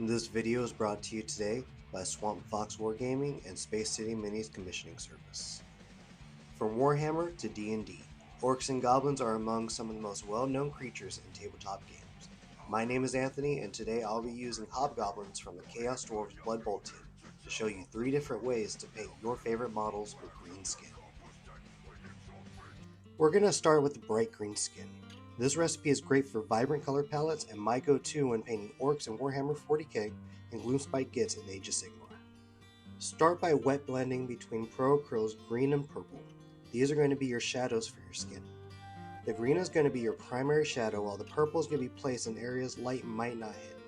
This video is brought to you today by Swamp Fox Wargaming and Space City Minis Commissioning Service. From Warhammer to D&D, orcs and goblins are among some of the most well-known creatures in tabletop games. My name is Anthony, and today I'll be using hobgoblins from the Chaos Dwarves Blood Bowl team to show you 3 different ways to paint your favorite models with green skin. We're going to start with the bright green skin. This recipe is great for vibrant color palettes and my go-to when painting orcs in Warhammer 40k and Gloomspite Gitz in Age of Sigmar. Start by wet blending between Pro Acryl's green and purple. These are going to be your shadows for your skin. The green is going to be your primary shadow, while the purple is going to be placed in areas light might not hit.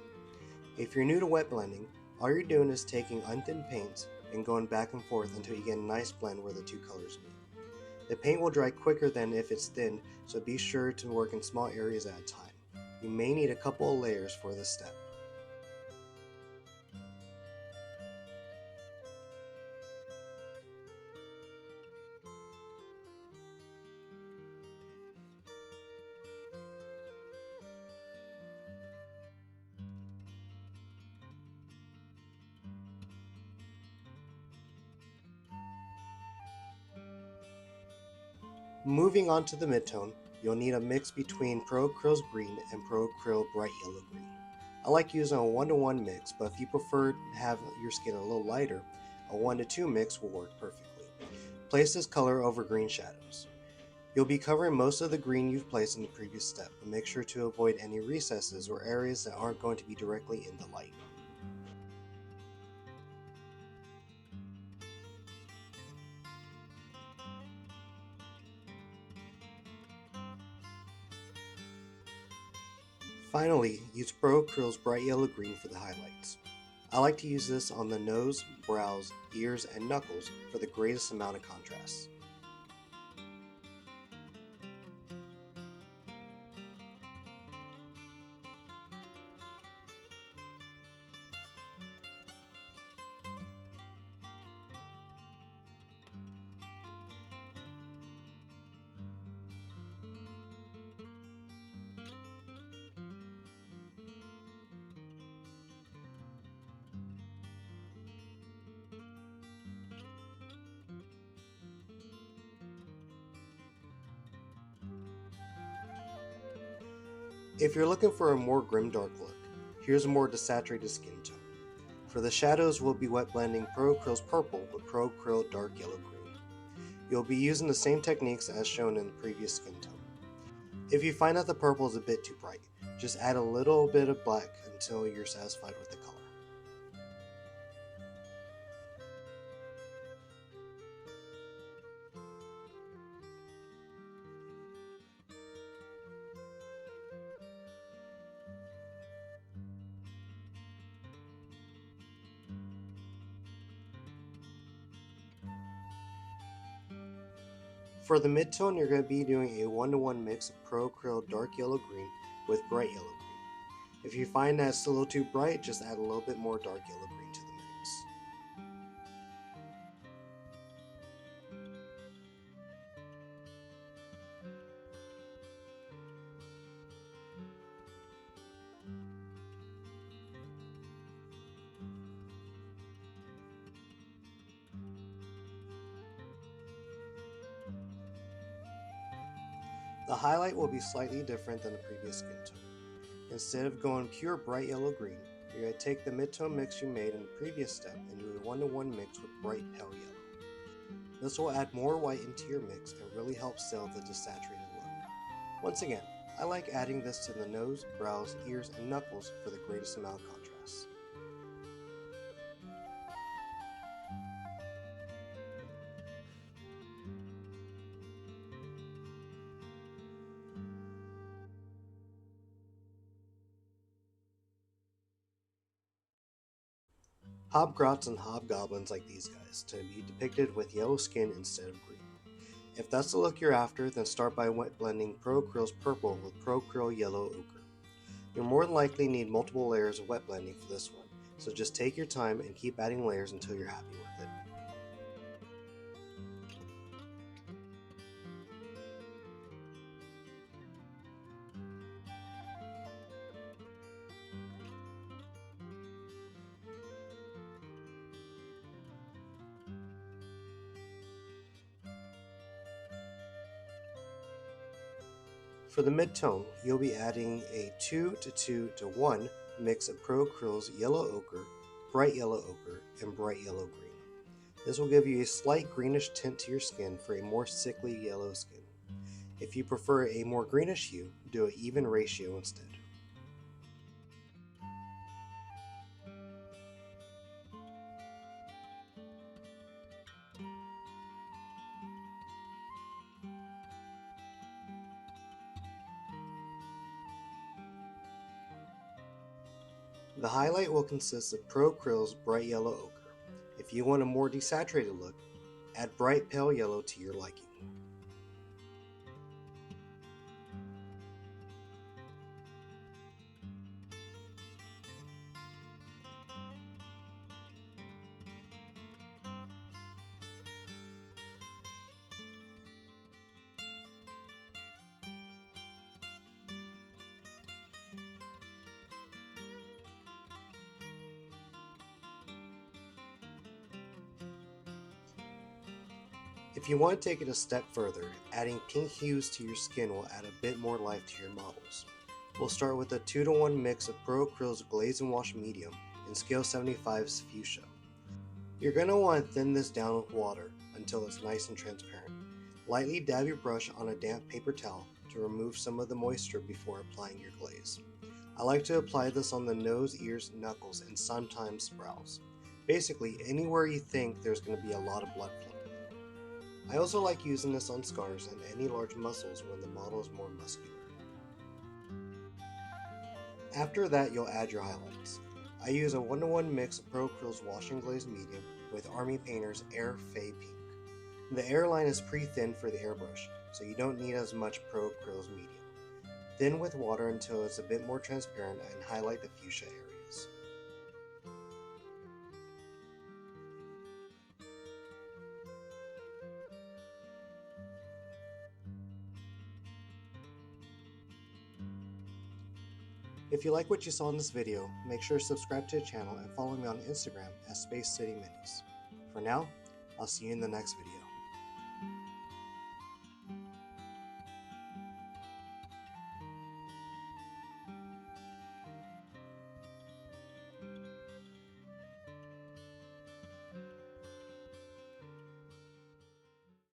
If you're new to wet blending, all you're doing is taking unthinned paints and going back and forth until you get a nice blend where the two colors meet. The paint will dry quicker than if it's thinned, so be sure to work in small areas at a time. You may need a couple of layers for this step. Moving on to the midtone, you'll need a mix between Pro Acryl's green and Pro Acryl bright yellow green. I like using a 1-to-1 mix, but if you prefer to have your skin a little lighter, a 1-to-2 mix will work perfectly. Place this color over green shadows. You'll be covering most of the green you've placed in the previous step, but make sure to avoid any recesses or areas that aren't going to be directly in the light. Finally, use Pro Acryl's bright yellow green for the highlights. I like to use this on the nose, brows, ears, and knuckles for the greatest amount of contrast. If you're looking for a more grimdark look, here's a more desaturated skin tone. For the shadows, we'll be wet blending Pro Acryl's purple with Pro Acryl dark yellow green. You'll be using the same techniques as shown in the previous skin tone. If you find that the purple is a bit too bright, just add a little bit of black until you're satisfied with the color. For the midtone, you're going to be doing a 1-to-1 mix of Pro Acryl dark yellow green with bright yellow green. If you find that it's a little too bright, just add a little bit more dark yellow green to the mix. The highlight will be slightly different than the previous skin tone. Instead of going pure bright yellow green, you're going to take the midtone mix you made in the previous step and do a 1-to-1 mix with bright pale yellow. This will add more white into your mix and really help sell the desaturated look. Once again, I like adding this to the nose, brows, ears, and knuckles for the greatest amount of contrast. Hobgrots and hobgoblins like these guys tend to be depicted with yellow skin instead of green. If that's the look you're after, then start by wet blending Pro Acryl's purple with Pro Acryl yellow ochre. You'll more than likely need multiple layers of wet blending for this one, so just take your time and keep adding layers until you're happy with it. For the mid-tone, you'll be adding a 2 to 2 to 1 mix of Pro Acryl's Yellow Ochre, Bright Yellow Ochre, and Bright Yellow Green. This will give you a slight greenish tint to your skin for a more sickly yellow skin. If you prefer a more greenish hue, do an even ratio instead. The highlight will consist of Pro Acryl's Bright Yellow Ochre. If you want a more desaturated look, add Bright Pale Yellow to your liking. If you want to take it a step further, adding pink hues to your skin will add a bit more life to your models. We'll start with a 2 to 1 mix of Pro Acryl's Glaze and Wash Medium and Scale 75's Fuchsia. You're going to want to thin this down with water until it's nice and transparent. Lightly dab your brush on a damp paper towel to remove some of the moisture before applying your glaze. I like to apply this on the nose, ears, knuckles, and sometimes brows. Basically, anywhere you think there's going to be a lot of blood flow. I also like using this on scars and any large muscles when the model is more muscular. After that, you'll add your highlights. I use a 1 to 1 mix of Pro Acryl's Wash and Glaze Medium with Army Painter's Air Fade Pink. The air line is pre-thinned for the airbrush, so you don't need as much Pro Acryl's Medium. Thin with water until it's a bit more transparent and highlight the fuchsia areas. If you like what you saw in this video, make sure to subscribe to the channel and follow me on Instagram at Space City Minis. For now, I'll see you in the next video.